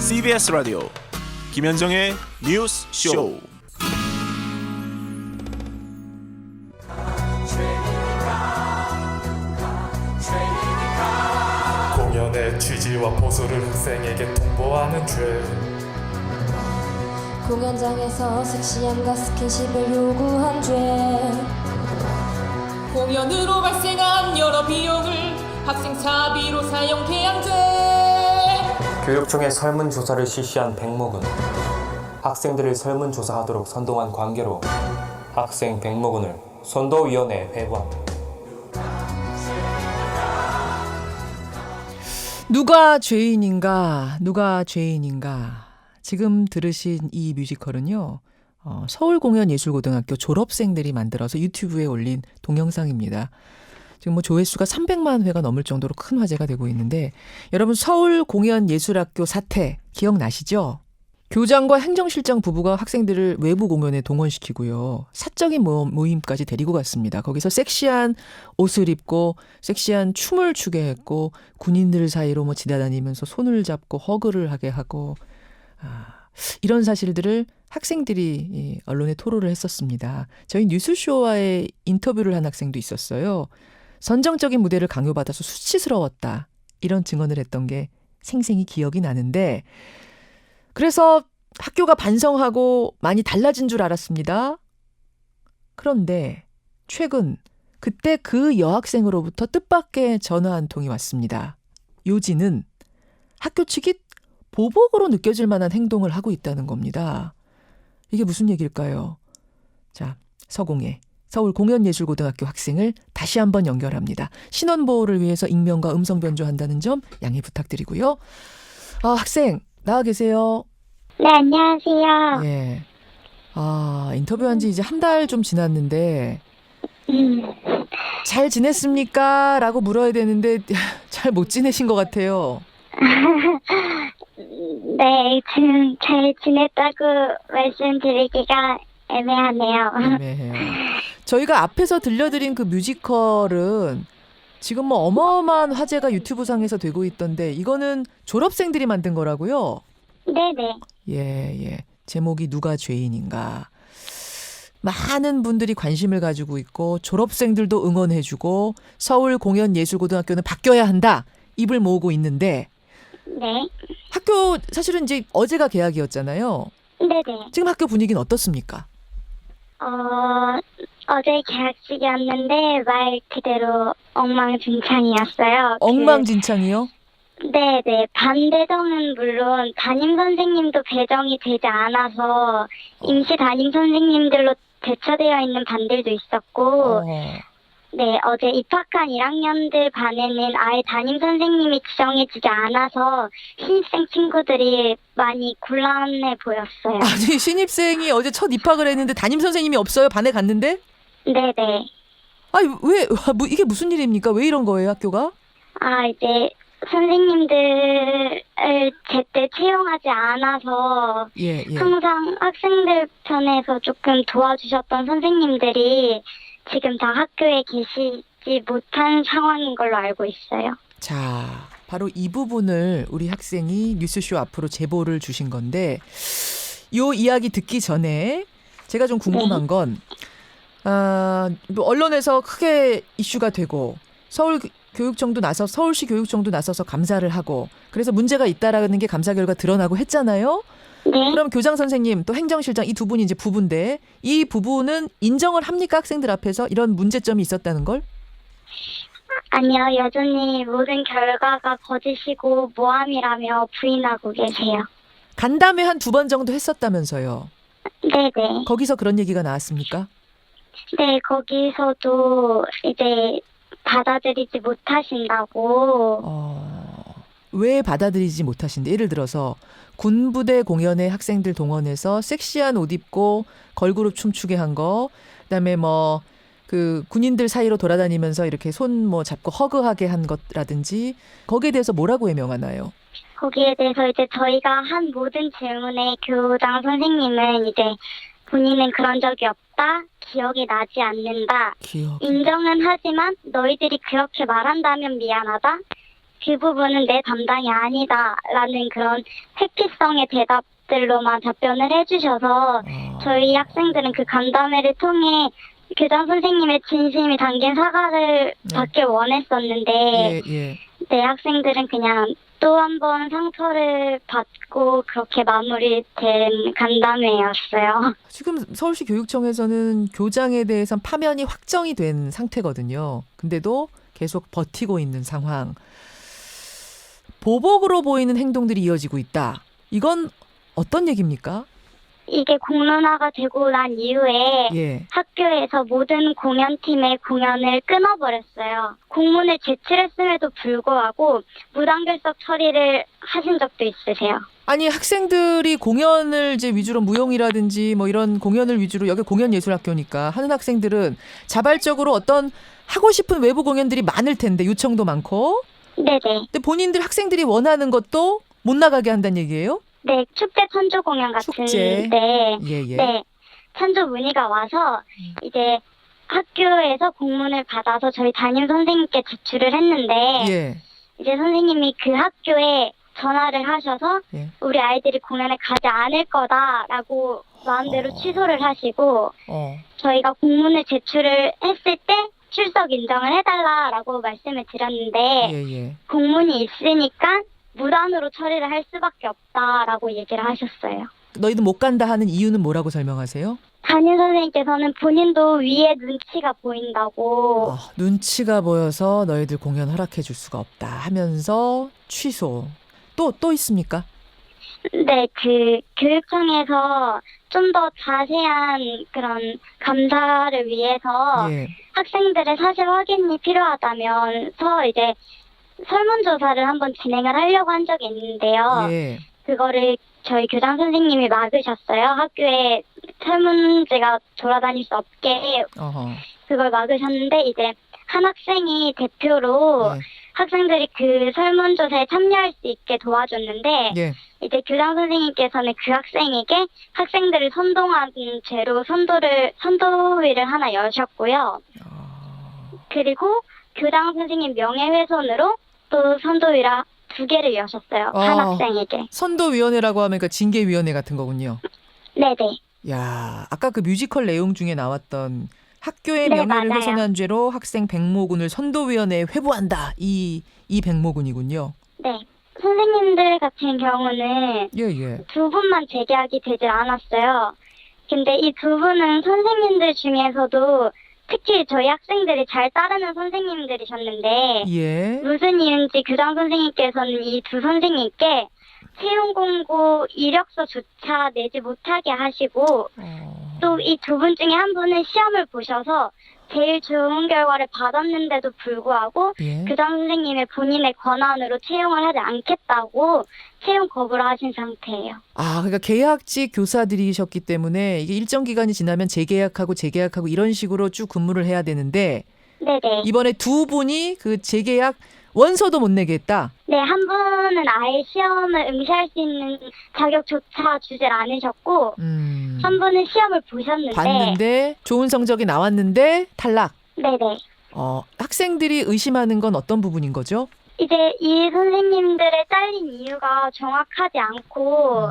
CBS 라디오 김현정의 뉴스 쇼. 공연의 취지와 보수를 학생에게 통보하는 죄. 공연장에서 섹시함과 스킨십을 요구한 죄. 공연으로 발생한 여러 비용을 학생 차비로 사용 개양죄. 교육 중에 설문조사를 실시한 백목은 학생들을 설문조사하도록 선동한 관계로 학생 백목은을 선도위원회에 회부합니다. 누가 죄인인가, 누가 죄인인가. 지금 들으신 이 뮤지컬은요, 서울공연예술고등학교 졸업생들이 만들어서 유튜브에 올린 동영상입니다. 지금 뭐 조회수가 300만 회가 넘을 정도로 큰 화제가 되고 있는데, 여러분 서울공연예술학교 사태 기억나시죠? 교장과 행정실장 부부가 학생들을 외부 공연에 동원시키고요. 사적인 모임까지 데리고 갔습니다. 거기서 섹시한 옷을 입고 섹시한 춤을 추게 했고, 군인들 사이로 뭐 지나다니면서 손을 잡고 허그를 하게 하고, 이런 사실들을 학생들이 언론에 토로를 했었습니다. 저희 뉴스쇼와의 인터뷰를 한 학생도 있었어요. 선정적인 무대를 강요받아서 수치스러웠다. 이런 증언을 했던 게 생생히 기억이 나는데, 그래서 학교가 반성하고 많이 달라진 줄 알았습니다. 그런데 최근 그때 그 여학생으로부터 뜻밖의 전화 한 통이 왔습니다. 요지는 학교 측이 보복으로 느껴질 만한 행동을 하고 있다는 겁니다. 이게 무슨 얘기일까요? 자, 서공예 서울공연예술고등학교 학생을 다시 한번 연결합니다. 신원보호를 위해서 익명과 음성 변조한다는 점 양해 부탁드리고요. 학생 나와 계세요. 네, 안녕하세요. 예. 인터뷰한 지 이제 한 달 좀 지났는데 잘 지냈습니까? 라고 물어야 되는데 잘 못 지내신 것 같아요. 네, 지금 잘 지냈다고 말씀드리기가 애매하네요. 애매해요. 저희가 앞에서 들려드린 그 뮤지컬은 지금 뭐 어마어마한 화제가 유튜브상에서 되고 있던데, 이거는 졸업생들이 만든 거라고요? 네네. 예. 제목이 누가 죄인인가. 많은 분들이 관심을 가지고 있고 졸업생들도 응원해주고 서울공연예술고등학교는 바뀌어야 한다. 입을 모으고 있는데, 네. 학교 사실은 이제 어제가 개학이었잖아요. 네네. 지금 학교 분위기는 어떻습니까? 어제 개학식이었는데 말 그대로 엉망진창이었어요. 엉망진창이요? 네네. 반배정은 물론 담임 선생님도 배정이 되지 않아서 임시 담임 선생님들로 대처되어 있는 반들도 있었고, 네, 어제 입학한 1학년들 반에는 아예 담임 선생님이 지정해지지 않아서 신입생 친구들이 많이 곤란해 보였어요. 아니, 신입생이 어제 첫 입학을 했는데 담임 선생님이 없어요? 반에 갔는데? 네네. 아니, 왜, 이게 무슨 일입니까? 왜 이런 거예요, 학교가? 이제 선생님들을 제때 채용하지 않아서 예. 항상 학생들 편에서 조금 도와주셨던 선생님들이 지금 다 학교에 계시지 못한 상황인 걸로 알고 있어요. 자, 바로 이 부분을 우리 학생이 뉴스쇼 앞으로 제보를 주신 건데, 요 이야기 듣기 전에 제가 좀 궁금한 건, 뭐 언론에서 크게 이슈가 되고 서울시 교육청도 나서서 감사를 하고, 그래서 문제가 있다라는 게 감사 결과 드러나고 했잖아요. 네. 그럼 교장 선생님 또 행정실장 이 두 분이 이제 부부인데, 이 부부는 인정을 합니까? 학생들 앞에서 이런 문제점이 있었다는 걸? 아니요. 여전히 모든 결과가 거짓이고 모함이라며 부인하고 계세요. 간담회 한 2번 정도 했었다면서요. 네네. 거기서 그런 얘기가 나왔습니까? 네. 거기서도 이제 받아들이지 못하신다고. 왜 받아들이지 못하신데? 예를 들어서 군부대 공연에 학생들 동원해서 섹시한 옷 입고 걸그룹 춤추게 한 거, 그다음에 뭐 그 군인들 사이로 돌아다니면서 이렇게 손 뭐 잡고 허그하게 한 것라든지, 거기에 대해서 뭐라고 해명하나요? 거기에 대해서 이제 저희가 한 모든 질문에 교장 선생님은 이제 본인은 그런 적이 없다, 기억이 나지 않는다, 인정은 하지만 너희들이 그렇게 말한다면 미안하다, 그 부분은 내 담당이 아니다라는 그런 회피성의 대답들로만 답변을 해주셔서 저희 학생들은 그 간담회를 통해 교장 선생님의 진심이 담긴 사과를 받길 원했었는데 예. 네, 학생들은 그냥 또 한 번 상처를 받고 그렇게 마무리된 간담회였어요. 지금 서울시 교육청에서는 교장에 대해선 파면이 확정이 된 상태거든요. 근데도 계속 버티고 있는 상황. 보복으로 보이는 행동들이 이어지고 있다. 이건 어떤 얘기입니까? 이게 공론화가 되고 난 이후에 예. 학교에서 모든 공연팀의 공연을 끊어버렸어요. 공문을 제출했음에도 불구하고 무단결석 처리를 하신 적도 있으세요. 아니 학생들이 공연을 이제 위주로 무용이라든지 뭐 이런 공연을 위주로 여기 공연예술학교니까 하는 학생들은 자발적으로 어떤 하고 싶은 외부 공연들이 많을 텐데 요청도 많고. 네네. 근데 본인들 학생들이 원하는 것도 못 나가게 한다는 얘기예요? 네, 축제 천조 공연 축제. 같은데 예. 네, 천조 문의가 와서 이제 학교에서 공문을 받아서 저희 담임 선생님께 제출을 했는데 예. 이제 선생님이 그 학교에 전화를 하셔서 예. 우리 아이들이 공연에 가지 않을 거다라고 마음대로 취소를 하시고 저희가 공문을 제출을 했을 때 출석 인정을 해달라라고 말씀을 드렸는데 예. 공문이 있으니까 무단으로 처리를 할 수밖에 없다라고 얘기를 하셨어요. 너희들 못 간다 하는 이유는 뭐라고 설명하세요? 담임 선생님께서는 본인도 위에 눈치가 보인다고 눈치가 보여서 너희들 공연 허락해 줄 수가 없다 하면서 취소. 또 있습니까? 네, 그 교육청에서 좀 더 자세한 그런 감사를 위해서 예. 학생들의 사실 확인이 필요하다면서 이제 설문조사를 한번 진행을 하려고 한 적이 있는데요. 예. 그거를 저희 교장 선생님이 막으셨어요. 학교에 설문지가 돌아다닐 수 없게 어허. 그걸 막으셨는데 이제 한 학생이 대표로 예. 학생들이 그 설문조사에 참여할 수 있게 도와줬는데 예. 이제 교장 선생님께서는 그 학생에게 학생들을 선동한 죄로 선도위를 하나 여셨고요. 그리고 교장 선생님 명예훼손으로 또 선도위라 2개를 여셨어요. 한 학생에게. 선도위원회라고 하면 그 징계위원회 같은 거군요. 네네. 야, 아까 그 뮤지컬 내용 중에 나왔던 학교의 네, 명예를 맞아요. 훼손한 죄로 학생 백모군을 선도위원회에 회부한다. 이 백모군이군요. 네. 선생님들 같은 경우는 예. 2분만 재계약이 되질 않았어요. 근데 이 2분은 선생님들 중에서도 특히 저희 학생들이 잘 따르는 선생님들이셨는데 예. 무슨 이유인지 교장 선생님께서는 이 2 선생님께 채용 공고 이력서조차 내지 못하게 하시고 또 이 2분 중에 한 분은 시험을 보셔서 제일 좋은 결과를 받았는데도 불구하고 예. 교장 선생님의 본인의 권한으로 채용을 하지 않겠다고 채용 거부를 하신 상태예요. 그러니까 계약직 교사들이셨기 때문에 이게 일정 기간이 지나면 재계약하고 이런 식으로 쭉 근무를 해야 되는데 네네. 이번에 2분이 그 재계약 원서도 못 내게 했다. 네, 한 분은 아예 시험을 응시할 수 있는 자격조차 주질 않으셨고 한 분은 시험을 보셨는데 봤는데 좋은 성적이 나왔는데 탈락. 네네. 학생들이 의심하는 건 어떤 부분인 거죠? 이제 이 선생님들의 잘린 이유가 정확하지 않고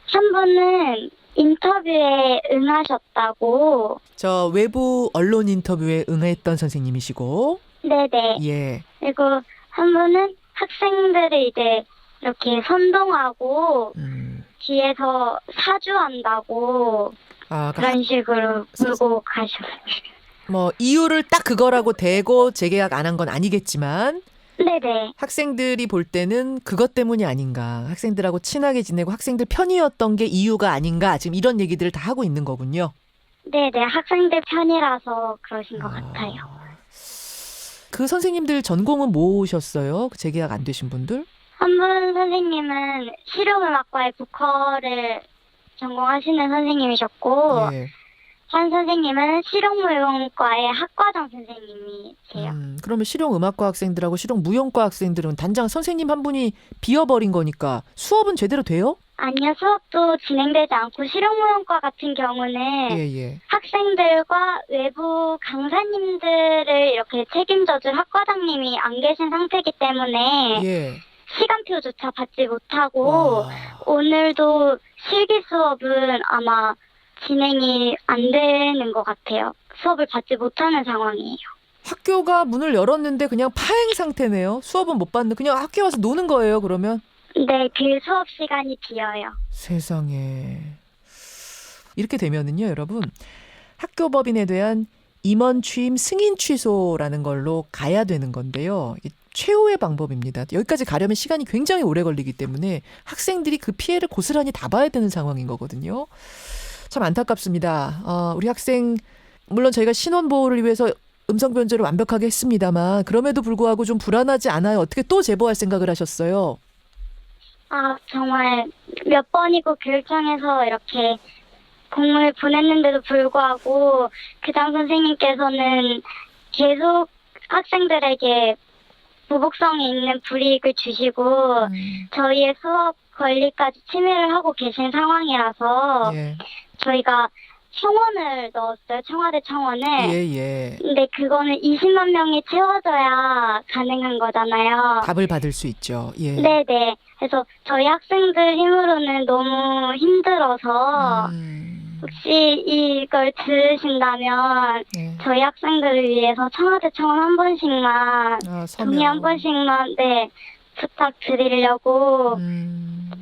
한 분은 인터뷰에 응하셨다고. 저 외부 언론 인터뷰에 응했던 선생님이시고. 네네. 예. 그리고 한 분은 학생들을 이제 이렇게 선동하고 뒤에서 사주한다고 그런 식으로 물고 가셨어요. 뭐 이유를 딱 그거라고 대고 재계약 안 한 건 아니겠지만 네네. 학생들이 볼 때는 그것 때문이 아닌가. 학생들하고 친하게 지내고 학생들 편이었던 게 이유가 아닌가. 지금 이런 얘기들을 다 하고 있는 거군요. 네네. 학생들 편이라서 그러신 것 같아요. 그 선생님들 전공은 뭐셨어요? 재계약 안 되신 분들? 한 분 선생님은 실용음악과의 보컬을 전공하시는 선생님이셨고 예. 한 선생님은 실용무용과의 학과장 선생님이세요. 그러면 실용음악과 학생들하고 실용무용과 학생들은 단장 선생님 한 분이 비어버린 거니까 수업은 제대로 돼요? 아니요, 수업도 진행되지 않고 실용무용과 같은 경우는 예. 학생들과 외부 강사님들을 이렇게 책임져줄 학과장님이 안 계신 상태이기 때문에 예. 시간표조차 받지 못하고 와. 오늘도 실기 수업은 아마 진행이 안 되는 것 같아요. 수업을 받지 못하는 상황이에요. 학교가 문을 열었는데 그냥 파행 상태네요. 수업은 못 받는, 그냥 학교 와서 노는 거예요, 그러면? 네, 그 수업 시간이 비어요. 세상에. 이렇게 되면은요, 여러분. 학교법인에 대한 임원 취임 승인 취소라는 걸로 가야 되는 건데요. 이게 최후의 방법입니다. 여기까지 가려면 시간이 굉장히 오래 걸리기 때문에 학생들이 그 피해를 고스란히 다 봐야 되는 상황인 거거든요. 참 안타깝습니다. 우리 학생, 물론 저희가 신원보호를 위해서 음성 변조를 완벽하게 했습니다만 그럼에도 불구하고 좀 불안하지 않아요? 어떻게 또 제보할 생각을 하셨어요? 아, 정말 몇 번이고 교육청에서 이렇게 공문을 보냈는데도 불구하고 교장 선생님께서는 계속 학생들에게 보복성이 있는 불이익을 주시고 저희의 수업 권리까지 침해를 하고 계신 상황이라서 예. 저희가 청원을 넣었어요. 청와대 청원을. 예. 근데 그거는 20만 명이 채워져야 가능한 거잖아요. 답을 받을 수 있죠. 예. 네네. 그래서 저희 학생들 힘으로는 너무 힘들어서 혹시 이걸 들으신다면 네. 저희 학생들을 위해서 청와대 청원 한 번씩만 동의 한 번씩만 부탁드리려고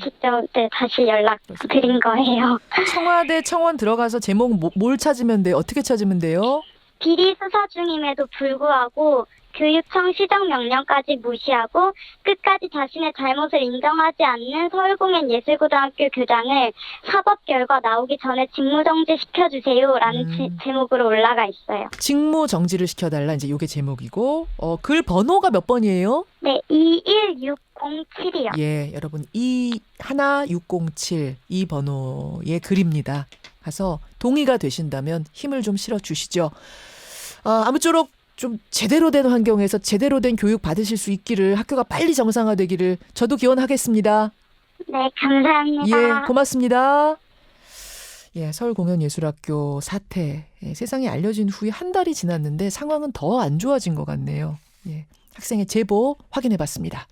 직접 다시 연락드린 거예요. 청와대 청원 들어가서 제목 뭘 찾으면 돼요? 어떻게 찾으면 돼요? 비리 수사 중임에도 불구하고 교육청 시정명령까지 무시하고 끝까지 자신의 잘못을 인정하지 않는 서울공연예술고등학교 교장을 사법 결과 나오기 전에 직무정지 시켜주세요라는 제목으로 올라가 있어요. 직무 정지를 시켜달라, 이제 이게 제목이고, 글 번호가 몇 번이에요? 네, 21607이요. 예, 여러분 21607 이 번호의 글입니다. 가서 동의가 되신다면 힘을 좀 실어 주시죠. 아무쪼록 좀 제대로 된 환경에서 제대로 된 교육 받으실 수 있기를, 학교가 빨리 정상화되기를 저도 기원하겠습니다. 네, 감사합니다. 예, 고맙습니다. 예, 서울공연예술학교 사태, 세상에 알려진 후에 한 달이 지났는데 상황은 더 안 좋아진 것 같네요. 예, 학생의 제보 확인해 봤습니다.